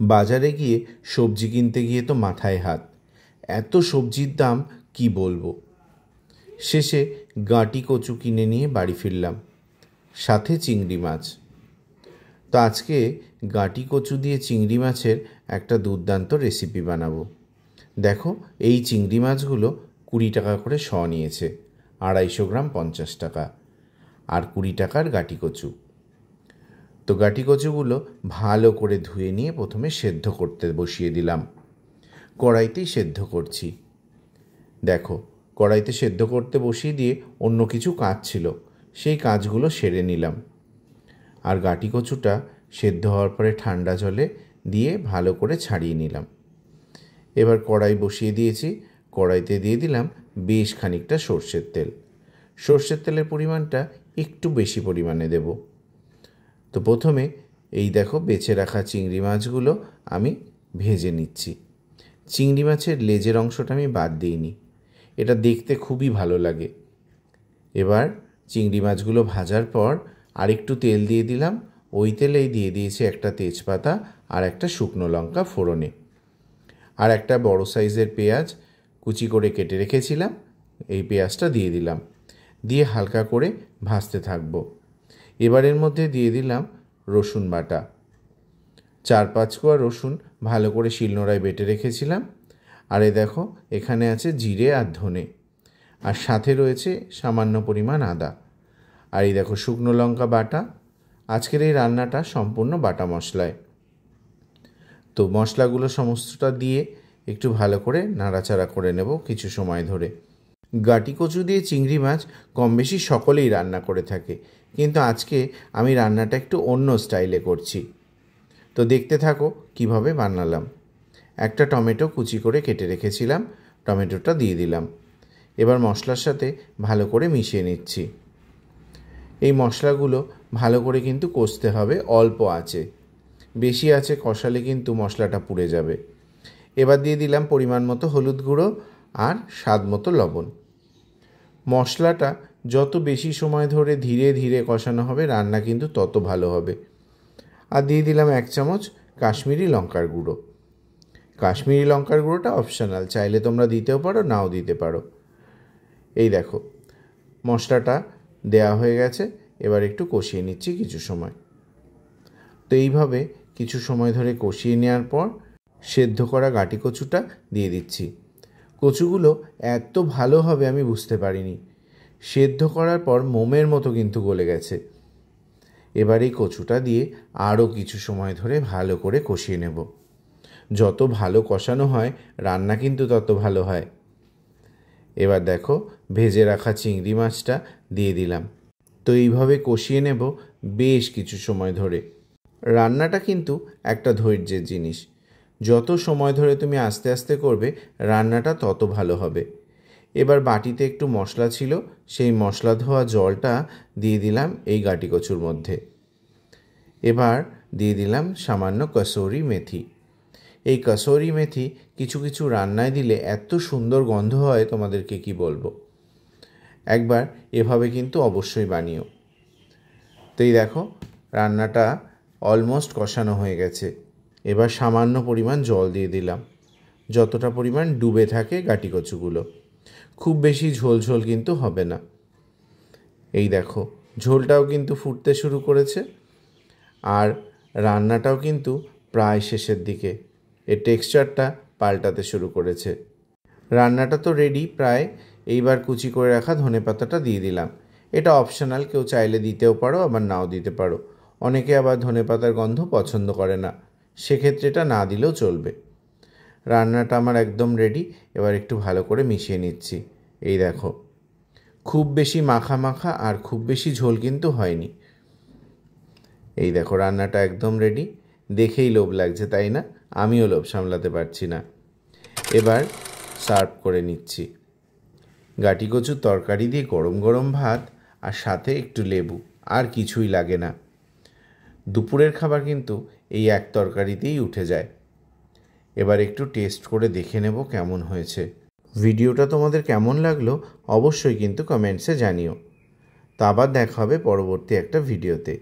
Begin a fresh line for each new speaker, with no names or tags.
বাজারে গিয়ে সবজি কিনতে গিয়ে তো মাথায় হাত, এত সবজির দাম কি বলবো। শেষে গাঁটি কচু কিনে নিয়ে বাড়ি ফিরলাম, সাথে চিংড়ি মাছ। তো আজকে গাঁটি কচু দিয়ে চিংড়ি মাছের একটা দুর্দান্ত রেসিপি বানাবো। দেখো, এই চিংড়ি মাছগুলো 20 টাকা করে শ নিয়েছে, 250 গ্রাম 50 টাকা, আর 20 টাকার গাঁটি কচু। তো গাঁটি কচুগুলো ভালো করে ধুয়ে নিয়ে প্রথমে সেদ্ধ করতে বসিয়ে দিলাম। কড়াইতেই সেদ্ধ করছি। দেখো, কড়াইতে সেদ্ধ করতে বসিয়ে দিয়ে অন্য কিছু কাজ ছিল, সেই কাজগুলো সেরে নিলাম। আর গাঁটি কচুটা সেদ্ধ হওয়ার পরে ঠান্ডা জলে দিয়ে ভালো করে ছাড়িয়ে নিলাম। এবার কড়াই বসিয়ে দিয়েছি। কড়াইতে দিয়ে দিলাম বেশ খানিকটা সর্ষের তেল। সর্ষের তেলের পরিমাণটা একটু বেশি পরিমাণে দেব। তো প্রথমে এই দেখো, বেছে রাখা চিংড়ি মাছগুলো আমি ভেজে নিচ্ছি। চিংড়ি মাছের লেজের অংশটা আমি বাদ দিইনি, এটা দেখতে খুবই ভালো লাগে। এবার চিংড়ি মাছগুলো ভাজার পর আরেকটু তেল দিয়ে দিলাম। ওই তেলেই দিয়ে দিয়েছি একটা তেজপাতা আর একটা শুকনো লঙ্কা ফোড়নে, আর একটা বড় সাইজের পেঁয়াজ কুচি করে কেটে রেখেছিলাম, এই পেঁয়াজটা দিয়ে দিলাম। দিয়ে হালকা করে ভাজতে থাকবো। এবার এর মধ্যে দিয়ে দিলাম রসুন বাটা। 4-5 কোয়া রসুন ভালো করে শিলনোড়ায় বেটে রেখেছিলাম। আর এই দেখো, এখানে আছে জিরে আর ধনে, আর সাথে রয়েছে সামান্য পরিমাণ আদা। আর এই দেখো, শুকনো লঙ্কা বাটা। আজকের এই রান্নাটা সম্পূর্ণ বাটা মশলায়। তো মশলাগুলো সমস্তটা দিয়ে একটু ভালো করে নাড়াচাড়া করে নেব কিছু সময় ধরে। গাঁটি কচু দিয়ে চিংড়ি মাছ কম বেশি সকলেই রান্না করে থাকে, কিন্তু আজকে আমি রান্নাটা একটু অন্য স্টাইলে করছি। তো দেখতে থাকো কিভাবে বানালাম। একটা টমেটো কুচি করে কেটে রেখেছিলাম, টমেটোটা দিয়ে দিলাম। এবার মশলার সাথে ভালো করে মিশিয়ে নিচ্ছি। এই মশলাগুলো ভালো করে কিন্তু কষতে হবে অল্প আঁচে, বেশি আঁচে কষালে কিন্তু মশলাটা পুড়ে যাবে। এবার দিয়ে দিলাম পরিমাণ মতো হলুদ গুঁড়ো আর স্বাদ মতো লবণ। মশলাটা যত বেশি সময় ধরে ধীরে ধীরে কষানো হবে, রান্না কিন্তু তত ভালো হবে। আর দিয়ে দিলাম 1 চামচ কাশ্মীরি লঙ্কার গুঁড়ো। কাশ্মীরি লঙ্কার গুঁড়োটা অপশনাল, চাইলে তোমরা দিতেও পারো, নাও দিতে পারো। এই দেখো, মশলাটা দেয়া হয়ে গেছে। এবার একটু কষিয়ে নিচ্ছি কিছু সময়। তো এইভাবে কিছু সময় ধরে কষিয়ে নেওয়ার পর সেদ্ধ করা গাঁটি কচুটা দিয়ে দিচ্ছি। কচুগুলো এত ভালো হবে আমি বুঝতে পারিনি। সেদ্ধ করার পর মোমের মতো কিন্তু গলে গেছে। এবার এই কচুটা দিয়ে আরও কিছু সময় ধরে ভালো করে কষিয়ে নেব। যত ভালো কষানো হয় রান্না কিন্তু তত ভালো হয়। এবার দেখো, ভেজে রাখা চিংড়ি মাছটা দিয়ে দিলাম। তো এইভাবে কষিয়ে নেব বেশ কিছু সময় ধরে। রান্নাটা কিন্তু একটা ধৈর্যের জিনিস। যত সময় ধরে তুমি আস্তে আস্তে করবে, রান্নাটা তত ভালো হবে। এবার বাটিতে একটু মশলা ছিল, সেই মশলা ধোয়া জলটা দিয়ে দিলাম এই গাঁটি কচুর মধ্যে। এবার দিয়ে দিলাম সামান্য কসুরি মেথি। এই কসুরি মেথি কিছু কিছু রান্নায় দিলে এত সুন্দর গন্ধ হয়, তোমাদেরকে কি বলবো। একবার এভাবে কিন্তু অবশ্যই বানিও। তো এই দেখো, রান্নাটা অলমোস্ট কষানো হয়ে গেছে। এবার সামান্য পরিমাণ জল দিয়ে দিলাম, যতটা পরিমাণ ডুবে থাকে গাঁটি কচুগুলো। খুব বেশি ঝোল ঝোল কিন্তু হবে না। এই দেখো, ঝোলটাও কিন্তু ফুটতে শুরু করেছে, আর রান্নাটাও কিন্তু প্রায় শেষের দিকে। এর টেক্সচারটা পাল্টাতে শুরু করেছে। রান্নাটা তো রেডি প্রায়। এইবার কুচি করে রাখা ধনেপাতাটা দিয়ে দিলাম। এটা অপশনাল, কেউ চাইলে দিতেও পারো, আবার নাও দিতে পারো। অনেকে আবার ধনেপাতার গন্ধ পছন্দ করে না, সেক্ষেত্রে এটা না দিলেও চলবে। রান্নাটা আমার একদম রেডি। এবার একটু ভালো করে মিশিয়ে নিচ্ছি। এই দেখো, খুব বেশি মাখা মাখা আর খুব বেশি ঝোল কিন্তু হয়নি। এই দেখো, রান্নাটা একদম রেডি। দেখেই লোভ লাগছে, তাই না? আমিও লোভ সামলাতে পারছি না। এবার সার্ভ করে নিচ্ছি। গাঁটি কচুর তরকারি দিয়ে গরম গরম ভাত, আর সাথে একটু লেবু, আর কিছুই লাগে না। দুপুরের খাবার কিন্তু এই এক তরকারিতেই উঠে যায়। এবার একটু টেস্ট করে দেখে নেব কেমন হয়েছে। ভিডিওটা তোমাদের কেমন লাগলো অবশ্যই কিন্তু কমেন্টসে জানিও। তা আবার দেখা হবে পরবর্তী একটা ভিডিওতে।